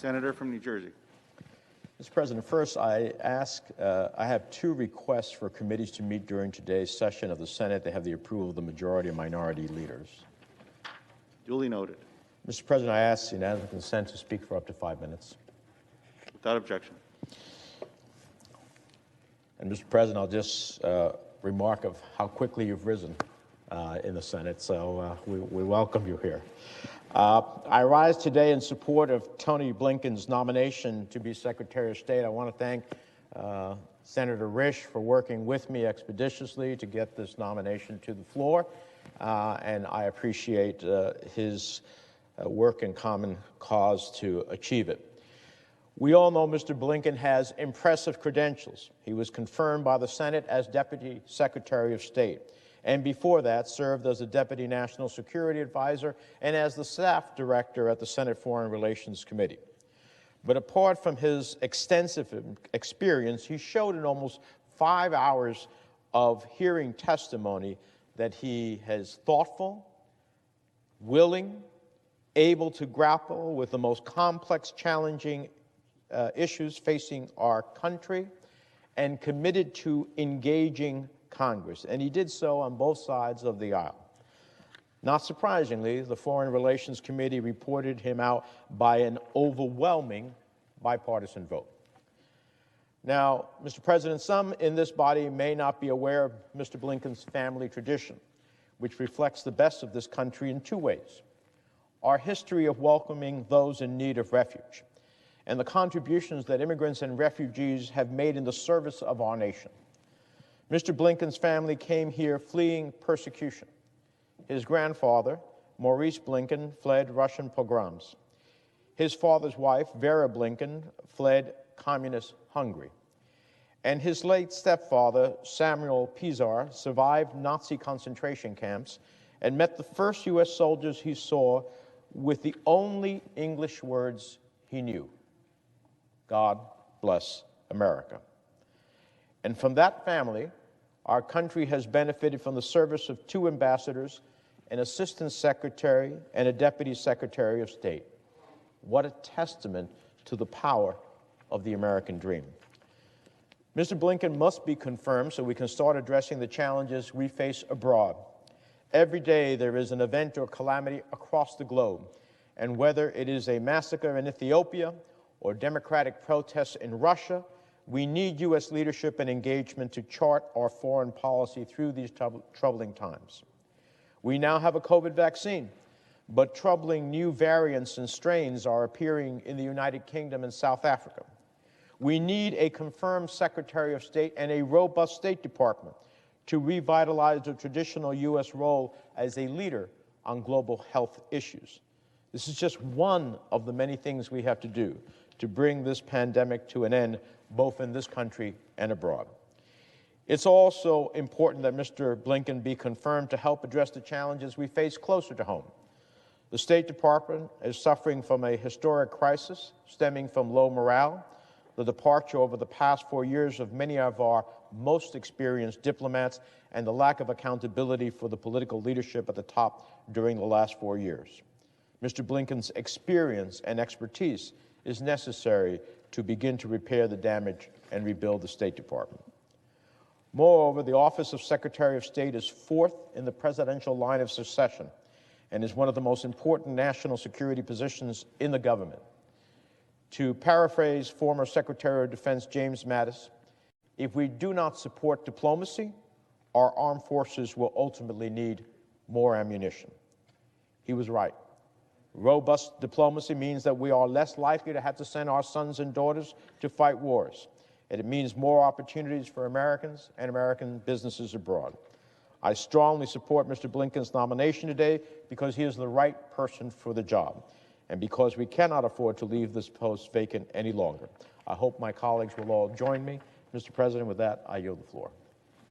Senator from New Jersey. Mr. President, first I have two requests for committees to meet during today's session of the Senate. They have the approval of the majority and minority leaders. Duly noted. Mr. President, I ask unanimous consent to speak for up to 5 minutes. Without objection. And Mr. President, I'll just remark of how quickly you've risen in the Senate, so we welcome you here. I rise today in support of Antony Blinken's nomination to be Secretary of State. I want to thank Senator Risch for working with me expeditiously to get this nomination to the floor, and I appreciate his work in common cause to achieve it. We all know Mr. Blinken has impressive credentials. He was confirmed by the Senate as Deputy Secretary of State, and before that served as the Deputy National Security Advisor and as the Staff Director at the Senate Foreign Relations Committee. But apart from his extensive experience, he showed in almost 5 hours of hearing testimony that he is thoughtful, willing, able to grapple with the most complex, challenging issues facing our country, and committed to engaging Congress. And he did so on both sides of the aisle. Not surprisingly, the Foreign Relations Committee reported him out by an overwhelming bipartisan vote. Now, Mr. President, some in this body may not be aware of Mr. Blinken's family tradition, which reflects the best of this country in two ways: our history of welcoming those in need of refuge, and the contributions that immigrants and refugees have made in the service of our nation. Mr. Blinken's family came here fleeing persecution. His grandfather, Maurice Blinken, fled Russian pogroms. His father's wife, Vera Blinken, fled communist Hungary. And his late stepfather, Samuel Pizar, survived Nazi concentration camps and met the first U.S. soldiers he saw with the only English words he knew: God bless America. And from that family, our country has benefited from the service of two ambassadors, an assistant secretary, and a deputy secretary of state. What a testament to the power of the American dream. Mr. Blinken must be confirmed so we can start addressing the challenges we face abroad. Every day there is an event or calamity across the globe, and whether it is a massacre in Ethiopia or democratic protests in Russia, we need U.S. leadership and engagement to chart our foreign policy through these troubling times. We now have a COVID vaccine, but troubling new variants and strains are appearing in the United Kingdom and South Africa. We need a confirmed Secretary of State and a robust State Department to revitalize the traditional U.S. role as a leader on global health issues. This is just one of the many things we have to do to bring this pandemic to an end, both in this country and abroad. It's also important that Mr. Blinken be confirmed to help address the challenges we face closer to home. The State Department is suffering from a historic crisis stemming from low morale, the departure over the past 4 years of many of our most experienced diplomats, and the lack of accountability for the political leadership at the top during the last 4 years. Mr. Blinken's experience and expertise is necessary to begin to repair the damage and rebuild the State Department. Moreover, the office of Secretary of State is fourth in the presidential line of succession and is one of the most important national security positions in the government. To paraphrase former Secretary of Defense James Mattis, if we do not support diplomacy, our armed forces will ultimately need more ammunition. He was right. Robust diplomacy means that we are less likely to have to send our sons and daughters to fight wars, and it means more opportunities for Americans and American businesses abroad. I strongly support Mr. Blinken's nomination today because he is the right person for the job, and because we cannot afford to leave this post vacant any longer. I hope my colleagues will all join me. Mr. President, with that, I yield the floor.